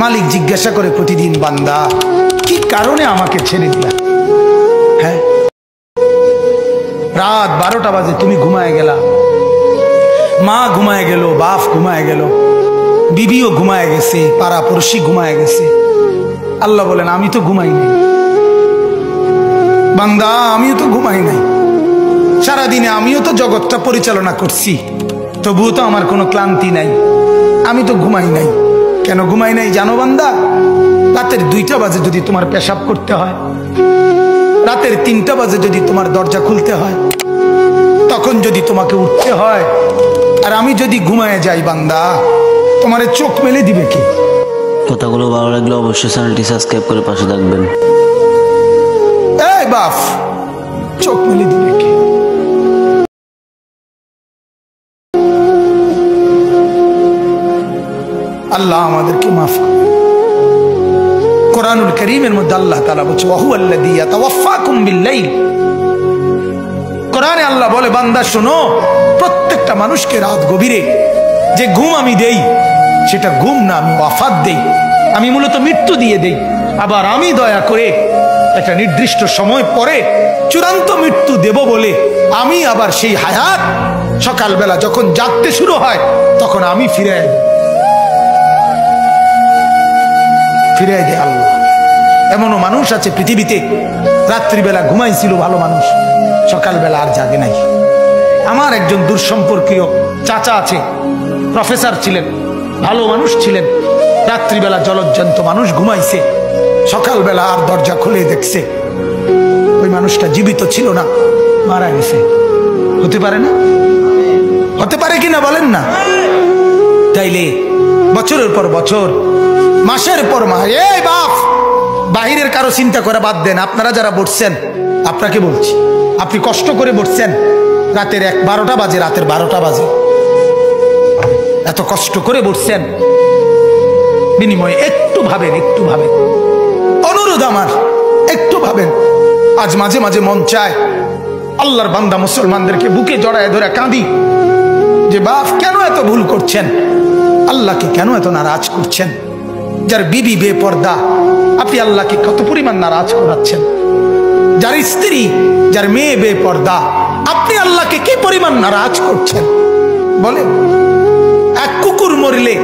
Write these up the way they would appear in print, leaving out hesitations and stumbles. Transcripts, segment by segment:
মালিক জিজ্ঞাসা করে প্রতিদিন, বান্দা কি কারণে আমাকে ছেড়ে দিলা? হ্যাঁ, রাত 12টা বাজে তুমি ঘুমায় গেলা, মা ঘুমায় গেল, বাপ ঘুমায় গেল, বিবিও ঘুমায় গেছে, পাড়া পড়শি ঘুমায় গেছে। আল্লাহ বলেন আমি তো ঘুমাই নাই বান্দা, আমিও তো ঘুমাই নাই। সারাদিনে আমিও তো জগৎটা পরিচালনা করছি, তবুও তো আমার কোনো ক্লান্তি নাই, আমি তো ঘুমাই নাই। কেন ঘুমাই নাই জানো বান্দা? রাতের 2টা বাজে যদি তোমার পেশাব করতে হয়, রাতের 3টা বাজে যদি তোমার দরজা খুলতে হয়, তখন যদি তোমাকে উঠতে হয়, আর আমি যদি ঘুমায় যাই বান্দা, তোমার চোখ মেলে দিবে কি? কথাগুলো ভালো লাগলে অবশ্যই চ্যানেলটি সাবস্ক্রাইব করে পাশে থাকবেন। এই বাপ, চোখ মেলে দিবে কি? আল্লাহ আমাদেরকে মাফ করে। কোরআনুল কারীমের মধ্যে আল্লাহ তাআলা বলছে, ওয়া হুয়াল্লাযী ইয়াতাওয়াফফাকুম বিল-লাইল। কোরআনে আল্লাহ বলে, বান্দা শোনো, প্রত্যেকটা মানুষকে রাত গভীরে যে ঘুম আমি দেই, সেটা ঘুম না, আমি ওয়াফাত দেই, আমি মূলত মৃত্যু দিয়ে দেই। আবার আমি দয়া করে একটা নির্দিষ্ট সময় পরে চূড়ান্ত মৃত্যু দেব বলে আমি আবার সেই হায়াত সকালবেলা যখন জাগতে শুরু হয় তখন আমি ফিরাই দেয় আল্লাহ। এমনও মানুষ আছে পৃথিবীতে, রাত্রিবেলা ঘুমাইছিল ভালো মানুষ, সকালবেলা আর জাগে নাই। আমার একজন দূরসম্পর্কীয় চাচা আছে, প্রফেসর ছিলেন, ভালো মানুষ ছিলেন, রাত্রিবেলা জলজ্জান্ত মানুষ ঘুমাইছে, সকালবেলা আর দরজা খুলে দেখছে ওই মানুষটা জীবিত ছিল না, মারা গেছে। হতে পারে না? হতে পারে কিনা বলেন না? তাইলে বছরের পর বছর, মাসের পর মাস, এই বাপ, বাহিরের কারো চিন্তা করে বাদ দেন। আপনারা যারা বসছেন, আপনাকে বলছি, আপনি কষ্ট করে বসছেন, রাতের 12টা বাজে, রাতের 12টা বাজে, এত কষ্ট করে বসছেন, বিনিময়ে একটু ভাবেন, একটু ভাবেন, অনুরোধ আমার, একটু ভাবেন। আজ মাঝে মাঝে মন চায় আল্লাহর বান্দা মুসলমানদেরকে বুকে জড়ায় ধরে কাঁদি যে বাপ কেন এত ভুল করছেন, আল্লাহকে কেন এত নারাজ করছেন? যার বিবি বেপর্দা, আপনি আল্লাহকে কত পরিমাণ নারাজ করাচ্ছেন। যার স্ত্রী, যার মেয়ে বেপর্দা, আপনি আল্লাহকে কি পরিমাণ নারাজ করছেন বলেন? এক কুকুর মরলে,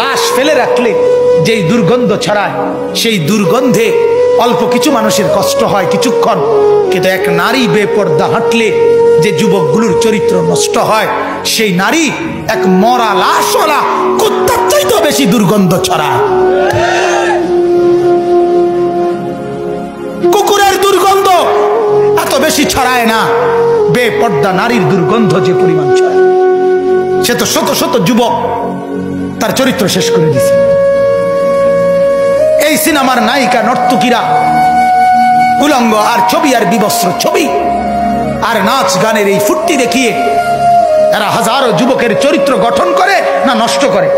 লাশ ফেলে রাখলে যেই দুর্গন্ধ ছড়ায়, সেই দুর্গন্ধে অল্প কিছু মানুষের কষ্ট হয় কিছুক্ষণ, কিন্তু এক নারী বেপর্দা হাঁটলে যে যুবকগুলোর চরিত্র নষ্ট হয়, সেই নারী এক মরা লাশওয়ালা কুত্তার চাইতেও বেশি দুর্গন্ধ ছড়ায়। কুকুরের দুর্গন্ধ এত বেশি ছড়ায় না, বেপর্দা নারীর দুর্গন্ধ যে পরিমাণ ছড়ায়। সে তো শত শত যুবক তার চরিত্র শেষ করে দিছে। এই সিনেমার নায়িকা নর্তকীরা উলঙ্গ আর ছবি আর বিবস্ত্র ছবি আর নাচ গানের এই ফুর্তি দেখিয়ে এরা হাজারো যুবকের চরিত্র গঠন করে না নষ্ট করে?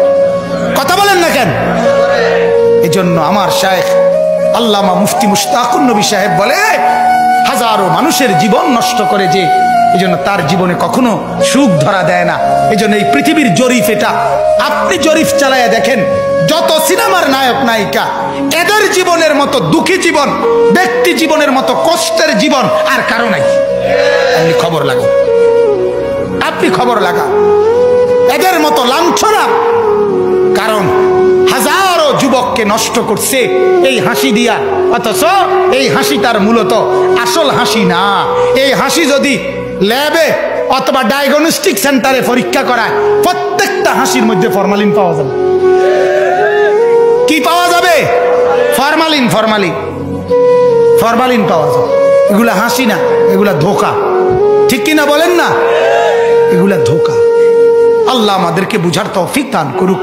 কথা বলেন না কেন? এজন্য আমার শায়েখ আল্লামা মুফতি মুশতাকুন নবী সাহেব বলে, হাজারো মানুষের জীবন নষ্ট করে যে, এজন্য তার জীবনে কখনো সুখ ধরা দেয় না। এজন্য এই পৃথিবীর জরিফ এটা, আপনি জরিফ চালায়া দেখেন, যত সিনেমার নায়ক নায়িকা, এদের জীবনের মতো দুঃখী জীবন, ব্যক্তি জীবনের মতো কষ্টের জীবন আর কারো নাই। আপনি খবর লাগান, আপনি খবর লাগান, এদের মতো লাঞ্ছনা। কারণ হাজারো যুবককে নষ্ট করছে এই হাসি দিয়া, অথচ এই হাসিটার মূলত আসল হাসি না। এই হাসি যদি ল্যাবে অথবা ডায়াগনস্টিক সেন্টারে পরীক্ষা করায়, প্রত্যেকটা হাসির মধ্যে ফরমালিন পাওয়া যাবে। কি পাওয়া যাবে? ফরমালিন, ফরমালিন, ফরমালিন পাওয়া যাবে। এগুলা হাসি না, এগুলা ধোকা। ঠিক কিনা বলেন না? এগুলা ধোকা। আল্লাহ আমাদেরকে বুঝার তৌফিক দান করুক।